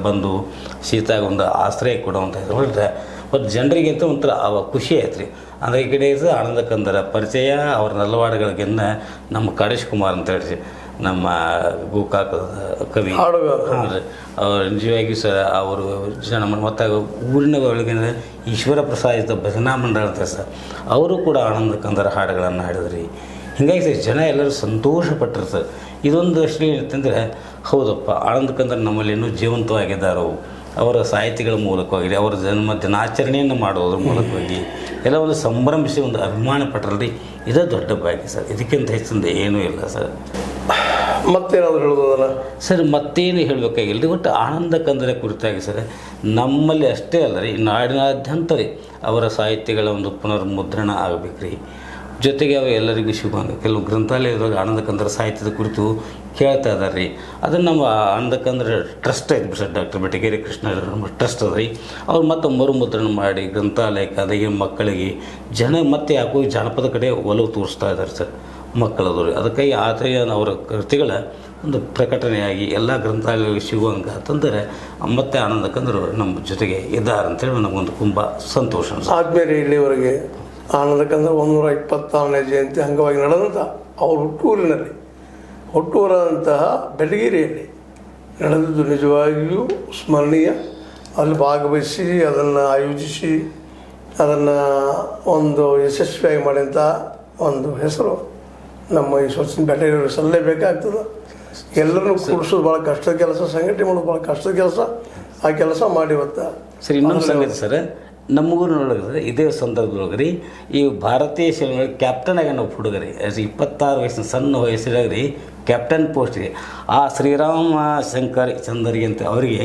ಬಂದು ಶೀತಾಗ ಒಂದು ಆಶ್ರಯ ಕೊಡುವಂಥ ಹೊರಟ್ರೆ ಮತ್ತು ಜನರಿಗಿಂತ ಒಂಥರ ಖುಷಿ ಆಯ್ತು ರೀ. ಅಂದರೆ ಈ ಕಡೆ ಇದು ಆನಂದ ಕಂದರ ಪರಿಚಯ ಅವ್ರ ನಲ್ಲವಾಡುಗಳಿಗೆನ್ನ ನಮ್ಮ ಕಾಡೇಶ್ ಕುಮಾರ್ ಅಂತ ಹೇಳಿ ನಮ್ಮ ಗೋಕಾಕ ಕವಿ ಹಾಂ ರೀ, ಅವ್ರು ನಿಜವಾಗಿ ಸರ್ ಅವರು ಜನ ಮತ್ತು ಊರಿನ ಒಳಗಿನ ಈಶ್ವರ ಪ್ರಸಾದಿತ ಭಜನಾ ಮಂಡಳ ಅಂತ ಸರ್ ಅವರು ಕೂಡ ಆನಂದ ಕಂದರ ಹಾಡುಗಳನ್ನು ಹಾಡಿದ್ರಿ. ಹೀಗಾಗಿ ಸರ್ ಜನ ಎಲ್ಲರೂ ಸಂತೋಷಪಟ್ಟರು ಸರ್. ಇದೊಂದು ದೃಷ್ಟಿ ಏನಂತಂದರೆ ಹೌದಪ್ಪ ಆನಂದ ಕಂದರ್ ನಮ್ಮಲ್ಲಿ ಇನ್ನೂ ಜೀವಂತವಾಗಿದ್ದಾರೋ ಅವರ ಸಾಹಿತಿಗಳ ಮೂಲಕವಾಗಿ ಅವರ ಜನ್ಮ ದಿನಾಚರಣೆಯನ್ನು ಮಾಡೋದ್ರ ಮೂಲಕವಾಗಿ ಎಲ್ಲ ಒಂದು ಸಂಭ್ರಮಿಸಿ ಒಂದು ಅಭಿಮಾನ ಪಟ್ಟರಲ್ರಿ. ಇದೇ ದೊಡ್ಡ ಭಾಗ್ಯ ಸರ್. ಇದಕ್ಕಿಂತ ಹೆಚ್ಚಿಂದ ಏನೂ ಇಲ್ಲ ಸರ್. ಮತ್ತೇನಾದರೂ ಹೇಳೋದಲ್ಲ ಸರ್, ಮತ್ತೇನು ಹೇಳಬೇಕಾಗಿಲ್ಲ ರೀ. ಒಟ್ಟು ಆನಂದ ಕಂದರ ಕುರಿತಾಗಿ ಸರ್ ನಮ್ಮಲ್ಲಿ ಅಷ್ಟೇ ಅಲ್ಲ ರೀ, ನಾಡಿನಾದ್ಯಂತ ರೀ ಅವರ ಸಾಹಿತ್ಯಗಳ ಒಂದು ಪುನರ್ಮುದ್ರಣ ಆಗಬೇಕು ರೀ. ಜೊತೆಗೆ ಅವು ಎಲ್ಲರಿಗೂ ಸಿಗುವಂಗೆ ಕೆಲವು ಗ್ರಂಥಾಲಯದೊಳಗೆ ಆನಂದ ಕಂದರ ಸಾಹಿತ್ಯದ ಕುರಿತು ಕೇಳ್ತಾ ಇದ್ದಾರೆ ರೀ. ಅದನ್ನು ನಮ್ಮ ಆನಂದ ಕಂದರ ಟ್ರಸ್ಟ್ ಐತೆ ಸರ್, ಡಾಕ್ಟರ್ ಬೆಟಗೇರಿ ಕೃಷ್ಣ ನಮ್ಮ ಟ್ರಸ್ಟ್ ಅದ ರೀ. ಅವ್ರು ಮತ್ತೆ ಮರುಮುದ್ರಣ ಮಾಡಿ ಗ್ರಂಥಾಲಯಕ್ಕೆ ಅದಾಗಿ ಮಕ್ಕಳಿಗೆ ಜನ ಮತ್ತೆ ಯಾಕೋ ಜಾನಪದ ಕಡೆ ಒಲವು ತೋರಿಸ್ತಾ ಇದ್ದಾರೆ ಸರ್ ಮಕ್ಕಳದು ರೀ. ಅದಕ್ಕಾಗಿ ಆತನ ಅವರ ಕೃತಿಗಳ ಒಂದು ಪ್ರಕಟಣೆಯಾಗಿ ಎಲ್ಲ ಗ್ರಂಥಾಲಯಗಳಿಗೆ ಸಿಗುವಂಗೆ ಅಂತಂದರೆ ಮತ್ತೆ ಆನಂದ ಕಂದರು ನಮ್ಮ ಜೊತೆಗೆ ಇದ್ದಾರೆ ಅಂತೇಳಿ ನಮಗೊಂದು ತುಂಬ ಸಂತೋಷ. ಆದಮೇಲೆ ಇಲ್ಲಿವರೆಗೆ ಆನಂದ ಕಂದರ 126ನೇ ಜಯಂತಿ ಅಂಗವಾಗಿ ನಡೆದಂಥ ಅವ್ರ ಹುಟ್ಟೂರಾದಂತಹ ಬೆಟಗೇರಿಯಲ್ಲಿ ನಡೆದಿದ್ದು ನಿಜವಾಗಿಯೂ ಸ್ಮರಣೀಯ. ಅಲ್ಲಿ ಭಾಗವಹಿಸಿ ಅದನ್ನು ಆಯೋಜಿಸಿ ಅದನ್ನು ಒಂದು ಯಶಸ್ವಿಯಾಗಿ ಮಾಡಿದಂಥ ಒಂದು ಹೆಸರು ನಮ್ಮ ಈ ಸ್ವಚ್ಛ ಬೆಟಗೇರಿಯವರು ಸಲ್ಲಲೇಬೇಕಾಗ್ತದೆ. ಎಲ್ಲರನ್ನೂ ಕೂಡಿಸೋದು ಭಾಳ ಕಷ್ಟದ ಕೆಲಸ, ಸಂಘಟನೆ ಮಾಡೋದು ಭಾಳ ಕಷ್ಟದ ಕೆಲಸ. ಆ ಕೆಲಸ ಮಾಡಿ ಇವತ್ತು ಸರ್ ಇನ್ನೊಂದು ಸಂಗತಿ ಸರ್, ನಮ್ಮ ಊರಿನೊಳಗೆ ಇದೇ ಸಂದರ್ಭದೊಳಗೆ ರೀ ಈ ಭಾರತೀಯ ಸೇನೆಯೊಳಗೆ ಕ್ಯಾಪ್ಟನ್ ಆಗಿ ನಾವು ಹುಡುಗರಿ 26 ವಯಸ್ಸಿನ ಸಣ್ಣ ವಯಸ್ಸಿನಾಗ ರೀ ಕ್ಯಾಪ್ಟನ್ ಪೋಸ್ಟ್ಗೆ ಆ ಶ್ರೀರಾಮ ಶಂಕರ್ ಚಂದರಿಗೆ ಅಂತ ಅವರಿಗೆ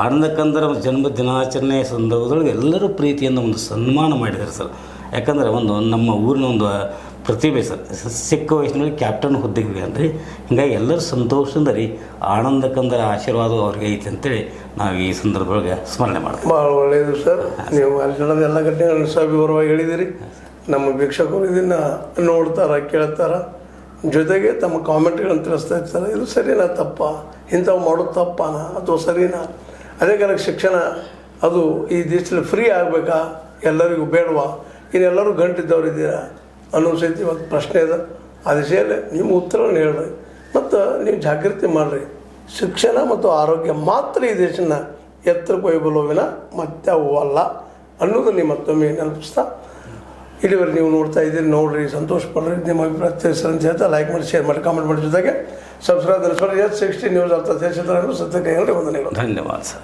ಆನಂದ ಕಂದರ ಜನ್ಮ ದಿನಾಚರಣೆ ಸಂದರ್ಭದೊಳಗೆ ಎಲ್ಲರೂ ಪ್ರೀತಿಯಿಂದ ಒಂದು ಸನ್ಮಾನ ಮಾಡಿದ್ದಾರೆ ಸರ್. ಯಾಕಂದರೆ ಒಂದು ನಮ್ಮ ಊರಿನ ಒಂದು ಪ್ರತಿಭೆ ಸರ್, ಚಿಕ್ಕ ವಯಸ್ಸಿನಲ್ಲಿ ಕ್ಯಾಪ್ಟನ್ ಹುದ್ದೆಗೆ ಅನ್ರಿ. ಹೀಗಾಗಿ ಎಲ್ಲರೂ ಸಂತೋಷದಿಂದ ರೀ ಆನಂದ ಕಂದರ ಆಶೀರ್ವಾದ ಅವ್ರಿಗೆ ಐತೆ ಅಂತೇಳಿ ನಾವು ಈ ಸಂದರ್ಭದೊಳಗೆ ಸ್ಮರಣೆ ಮಾಡ್ತೀವಿ. ಭಾಳ ಒಳ್ಳೆಯದು ಸರ್. ನೀವು ಅಲ್ಲಿ ನಡೆದ ಎಲ್ಲ ಘಟನೆಗಳನ್ನು ಸವಿವರವಾಗಿ ಹೇಳಿದಿರಿ. ನಮ್ಮ ವೀಕ್ಷಕರು ಇದನ್ನು ನೋಡ್ತಾರೆ, ಕೇಳ್ತಾರೆ, ಜೊತೆಗೆ ತಮ್ಮ ಕಾಮೆಂಟ್ಗಳನ್ನು ತಿಳಿಸ್ತಾ ಇರ್ತಾರೆ. ಇದು ಸರಿನಾ ತಪ್ಪ, ಇಂಥವು ಮಾಡೋದು ತಪ್ಪನ ಅಥವಾ ಸರಿನಾ, ಅದೇ ಕಾಲಕ್ಕೆ ಶಿಕ್ಷಣ ಅದು ಈ ದೇಶದಲ್ಲಿ ಫ್ರೀ ಆಗಬೇಕಾ, ಎಲ್ಲರಿಗೂ ಬೇಡವಾ, ಇನ್ನೆಲ್ಲರೂ ಗಂಟಿದ್ದವ್ರು ಇದ್ದೀರಾ ಅನ್ನೋ ಸಹಿತ ಇವತ್ತು ಪ್ರಶ್ನೆ ಇದೆ. ಆ ದಿಶೆಯಲ್ಲಿ ನಿಮ್ಮ ಉತ್ತರವನ್ನು ಹೇಳ್ರಿ ಮತ್ತು ನೀವು ಜಾಗೃತಿ ಮಾಡಿರಿ. ಶಿಕ್ಷಣ ಮತ್ತು ಆರೋಗ್ಯ ಮಾತ್ರ ಈ ದೇಶನ ಎತ್ತರಕ್ಕೆ ಒಯ್ಯಬಲ್ಲೋವಿನ ಮತ್ತೆ ಅವು ಅಲ್ಲ ಅನ್ನೋದನ್ನು ನೀವು ಮತ್ತೊಮ್ಮೆ ನೆನಪಿಸ್ತಾ ಇಲ್ಲಿವರೆಗೆ ನೀವು ನೋಡ್ತಾ ಇದ್ದೀರಿ. ನೋಡಿರಿ, ಸಂತೋಷ ಪಡ್ರಿ, ನಿಮ್ಮ ಅಭಿಪ್ರಾಯ ತಿಳಿಸ್ರಿ ಅಂತ ಹೇಳ್ತಾ ಲೈಕ್ ಮಾಡಿ, ಶೇರ್ ಮಾಡಿ, ಕಾಮೆಂಟ್ ಮಾಡಿ, ಜೊತೆಗೆ ಸಬ್ಸ್ಕ್ರೈಬ್ S60 ನ್ಯೂಸ್ ಅರ್ಥ ದೇಶದ ಸತ್ಯಕ್ಕೆ ವಂದನೆಗಳು. ಧನ್ಯವಾದ ಸರ್.